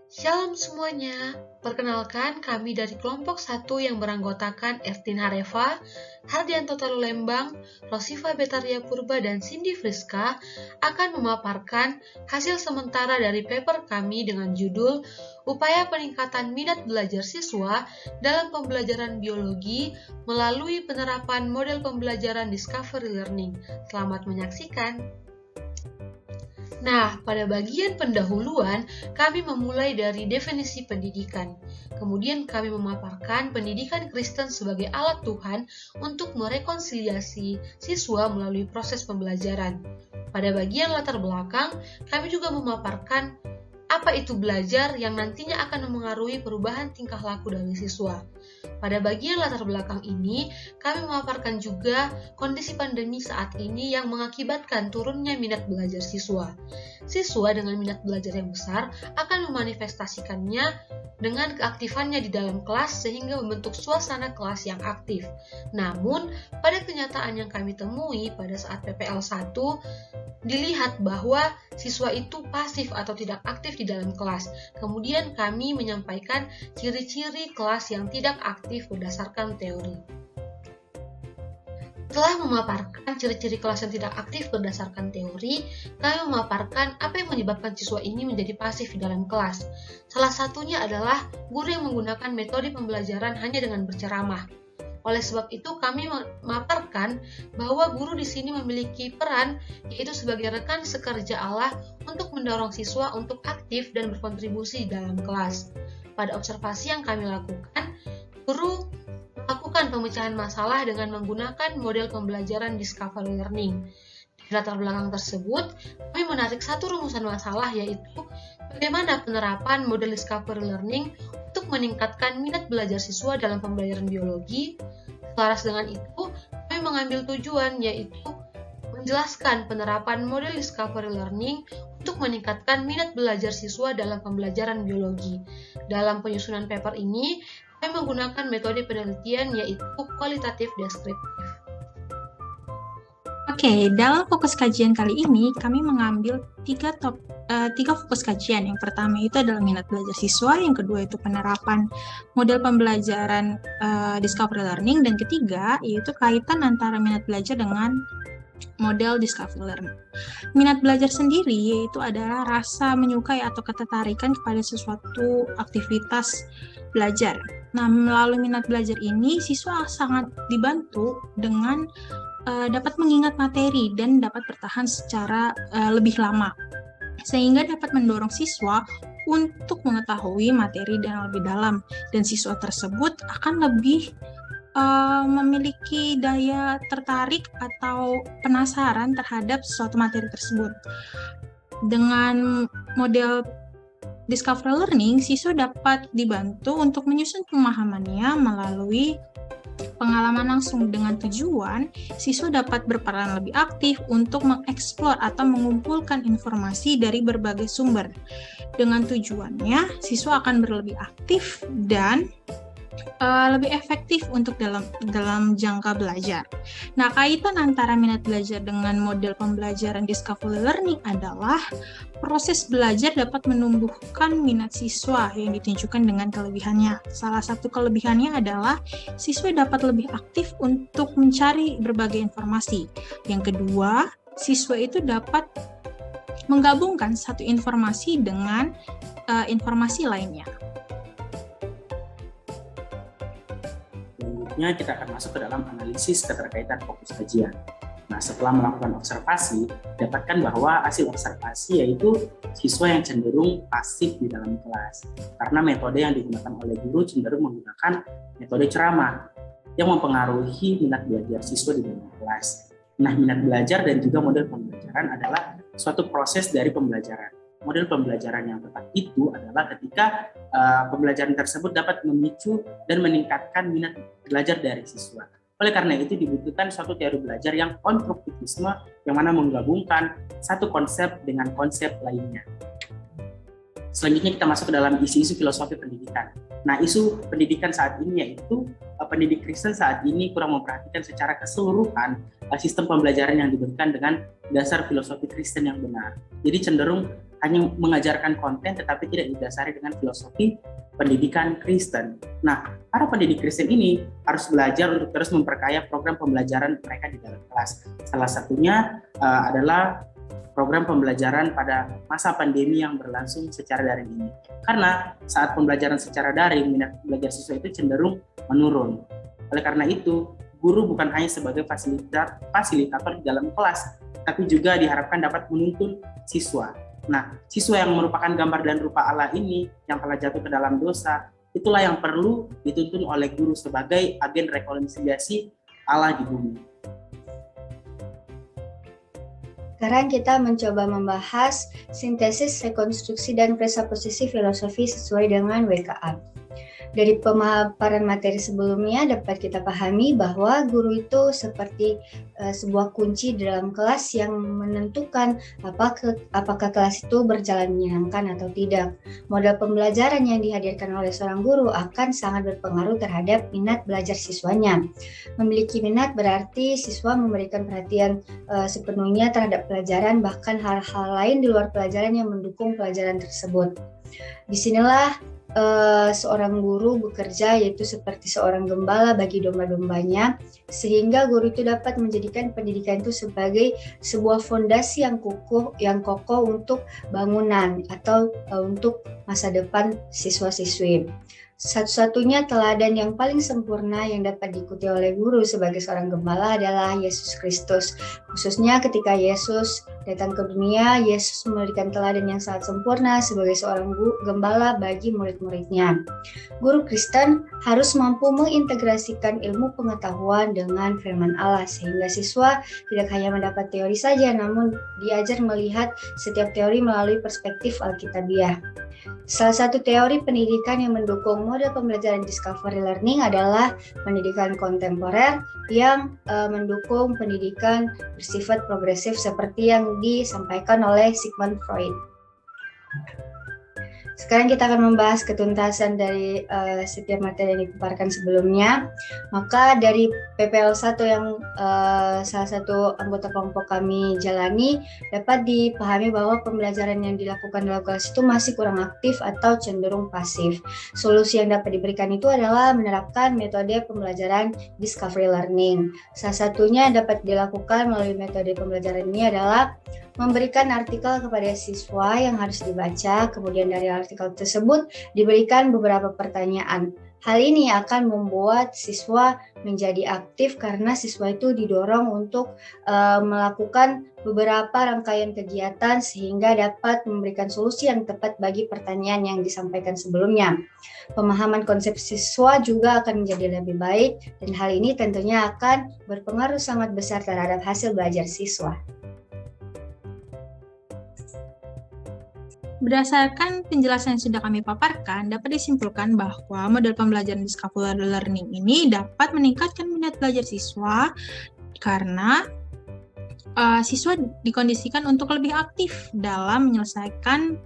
Shalom semuanya, perkenalkan kami dari kelompok 1 yang beranggotakan Ertin Hareva, Hardianto Talulembang, Rosifa Betaria Purba, dan Cindy Friska akan memaparkan hasil sementara dari paper kami dengan judul Upaya Peningkatan Minat Belajar Siswa dalam Pembelajaran Biologi melalui penerapan model pembelajaran Discovery Learning. Selamat menyaksikan. Nah, pada bagian pendahuluan, kami memulai dari definisi pendidikan. Kemudian kami memaparkan pendidikan Kristen sebagai alat Tuhan untuk merekonsiliasi siswa melalui proses pembelajaran. Pada bagian latar belakang, kami juga memaparkan apa itu belajar yang nantinya akan memengaruhi perubahan tingkah laku dari siswa. Pada bagian latar belakang ini, kami memaparkan juga kondisi pandemi saat ini yang mengakibatkan turunnya minat belajar siswa. Siswa dengan minat belajar yang besar akan memanifestasikannya dengan keaktifannya di dalam kelas sehingga membentuk suasana kelas yang aktif. Namun, pada kenyataan yang kami temui pada saat PPL 1, dilihat bahwa siswa itu pasif atau tidak aktif di dalam kelas. Kemudian kami menyampaikan ciri-ciri kelas yang tidak aktif berdasarkan teori. Setelah memaparkan ciri-ciri kelas yang tidak aktif berdasarkan teori, kami memaparkan apa yang menyebabkan siswa ini menjadi pasif di dalam kelas. Salah satunya adalah guru yang menggunakan metode pembelajaran hanya dengan berceramah. Oleh sebab itu, kami memaparkan bahwa guru di sini memiliki peran, yaitu sebagai rekan sekerja Allah untuk mendorong siswa untuk aktif dan berkontribusi dalam kelas. Pada observasi yang kami lakukan, guru melakukan pemecahan masalah dengan menggunakan model pembelajaran Discovery Learning. Di latar belakang tersebut, kami menarik satu rumusan masalah, yaitu bagaimana penerapan model Discovery Learning untuk meningkatkan minat belajar siswa dalam pembelajaran biologi. Selaras dengan itu, kami mengambil tujuan, yaitu menjelaskan penerapan model Discovery Learning untuk meningkatkan minat belajar siswa dalam pembelajaran biologi. Dalam penyusunan paper ini, kami menggunakan metode penelitian, yaitu kualitatif deskriptif. Oke, dalam fokus kajian kali ini kami mengambil tiga fokus kajian. Yang pertama itu adalah minat belajar siswa, yang kedua itu penerapan model pembelajaran Discovery Learning, dan ketiga yaitu kaitan antara minat belajar dengan model Discovery Learning. Minat belajar sendiri yaitu adalah rasa menyukai atau ketertarikan kepada sesuatu aktivitas belajar. Nah, melalui minat belajar ini siswa sangat dibantu dengan dapat mengingat materi dan dapat bertahan secara lebih lama, sehingga dapat mendorong siswa untuk mengetahui materi dengan lebih dalam, dan siswa tersebut akan lebih memiliki daya tertarik atau penasaran terhadap suatu materi tersebut. Dengan model Discovery Learning, siswa dapat dibantu untuk menyusun pemahamannya melalui pengalaman langsung. Dengan tujuan, siswa dapat berperan lebih aktif untuk mengeksplor atau mengumpulkan informasi dari berbagai sumber. Dengan tujuannya, siswa akan berlebih aktif dan lebih efektif untuk dalam jangka belajar. Nah, kaitan antara minat belajar dengan model pembelajaran Discovery Learning adalah proses belajar dapat menumbuhkan minat siswa yang ditunjukkan dengan kelebihannya. Salah satu kelebihannya adalah siswa dapat lebih aktif untuk mencari berbagai informasi. Yang kedua, siswa itu dapat menggabungkan satu informasi dengan informasi lainnya. Selanjutnya kita akan masuk ke dalam analisis keterkaitan fokus kajian. Nah, setelah melakukan observasi, dapatkan bahwa hasil observasi yaitu siswa yang cenderung pasif di dalam kelas, karena metode yang digunakan oleh guru cenderung menggunakan metode ceramah yang mempengaruhi minat belajar siswa di dalam kelas. Nah, minat belajar dan juga model pembelajaran adalah suatu proses dari pembelajaran. Model pembelajaran yang tepat itu adalah ketika pembelajaran tersebut dapat memicu dan meningkatkan minat belajar dari siswa. Oleh karena itu dibutuhkan suatu teori belajar yang konstruktivisme, yang mana menggabungkan satu konsep dengan konsep lainnya. Selanjutnya kita masuk ke dalam isu-isu filosofi pendidikan. Nah, isu pendidikan saat ini yaitu pendidik Kristen saat ini kurang memperhatikan secara keseluruhan sistem pembelajaran yang diberikan dengan dasar filosofi Kristen yang benar. Jadi cenderung hanya mengajarkan konten tetapi tidak didasari dengan filosofi pendidikan Kristen. Nah, para pendidik Kristen ini harus belajar untuk terus memperkaya program pembelajaran mereka di dalam kelas. Salah satunya adalah program pembelajaran pada masa pandemi yang berlangsung secara daring ini. Karena saat pembelajaran secara daring, minat belajar siswa itu cenderung menurun. Oleh karena itu, guru bukan hanya sebagai fasilitator di dalam kelas, tapi juga diharapkan dapat menuntun siswa. Nah, siswa yang merupakan gambar dan rupa Allah ini yang telah jatuh ke dalam dosa, itulah yang perlu dituntun oleh guru sebagai agen rekonsiliasi Allah di bumi. Sekarang kita mencoba membahas sintesis, rekonstruksi, dan presuposisi filosofi sesuai dengan WKA. Dari pemaparan materi sebelumnya dapat kita pahami bahwa guru itu seperti sebuah kunci dalam kelas yang menentukan apakah kelas itu berjalan menyenangkan atau tidak. Model pembelajaran yang dihadirkan oleh seorang guru akan sangat berpengaruh terhadap minat belajar siswanya. Memiliki minat berarti siswa memberikan perhatian sepenuhnya terhadap pelajaran, bahkan hal-hal lain di luar pelajaran yang mendukung pelajaran tersebut. Disinilah seorang guru bekerja, yaitu seperti seorang gembala bagi domba-dombanya, sehingga guru itu dapat menjadikan pendidikan itu sebagai sebuah fondasi yang kokoh untuk bangunan atau untuk masa depan siswa-siswi. Satu-satunya teladan yang paling sempurna yang dapat diikuti oleh guru sebagai seorang gembala adalah Yesus Kristus. Khususnya ketika Yesus datang ke dunia, Yesus memberikan teladan yang sangat sempurna sebagai seorang gembala bagi murid-muridnya. Guru Kristen harus mampu mengintegrasikan ilmu pengetahuan dengan firman Allah, sehingga siswa tidak hanya mendapat teori saja, namun diajar melihat setiap teori melalui perspektif Alkitabiah. Salah satu teori pendidikan yang mendukung model pembelajaran discovery learning adalah pendidikan kontemporer yang mendukung pendidikan bersifat progresif seperti yang disampaikan oleh Sigmund Freud. Sekarang kita akan membahas ketuntasan dari setiap materi yang dipaparkan sebelumnya. Maka dari PPL 1 yang salah satu anggota kelompok kami jalani, dapat dipahami bahwa pembelajaran yang dilakukan dalam kelas itu masih kurang aktif atau cenderung pasif. Solusi yang dapat diberikan itu adalah menerapkan metode pembelajaran discovery learning. Salah satunya yang dapat dilakukan melalui metode pembelajaran ini adalah memberikan artikel kepada siswa yang harus dibaca, kemudian dari artikel tersebut diberikan beberapa pertanyaan. Hal ini akan membuat siswa menjadi aktif karena siswa itu didorong untuk melakukan beberapa rangkaian kegiatan sehingga dapat memberikan solusi yang tepat bagi pertanyaan yang disampaikan sebelumnya. Pemahaman konsep siswa juga akan menjadi lebih baik dan hal ini tentunya akan berpengaruh sangat besar terhadap hasil belajar siswa. Berdasarkan penjelasan yang sudah kami paparkan, dapat disimpulkan bahwa model pembelajaran discovery learning ini dapat meningkatkan minat belajar siswa karena siswa dikondisikan untuk lebih aktif dalam menyelesaikan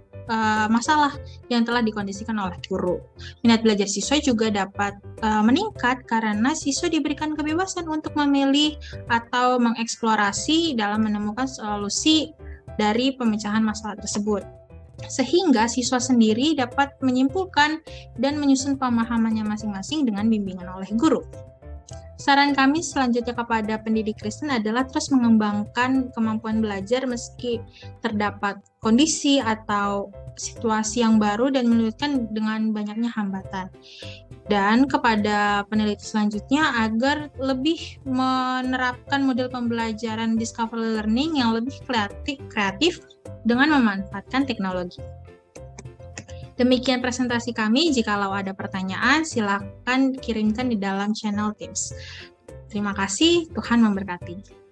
masalah yang telah dikondisikan oleh guru. Minat belajar siswa juga dapat meningkat karena siswa diberikan kebebasan untuk memilih atau mengeksplorasi dalam menemukan solusi dari pemecahan masalah tersebut. Sehingga siswa sendiri dapat menyimpulkan dan menyusun pemahamannya masing-masing dengan bimbingan oleh guru. Saran kami selanjutnya kepada pendidik Kristen adalah terus mengembangkan kemampuan belajar meski terdapat kondisi atau situasi yang baru dan menyulitkan dengan banyaknya hambatan. Dan kepada peneliti selanjutnya agar lebih menerapkan model pembelajaran discovery learning yang lebih kreatif dengan memanfaatkan teknologi. Demikian presentasi kami. Jikalau ada pertanyaan, silakan kirimkan di dalam channel Teams. Terima kasih, Tuhan memberkati.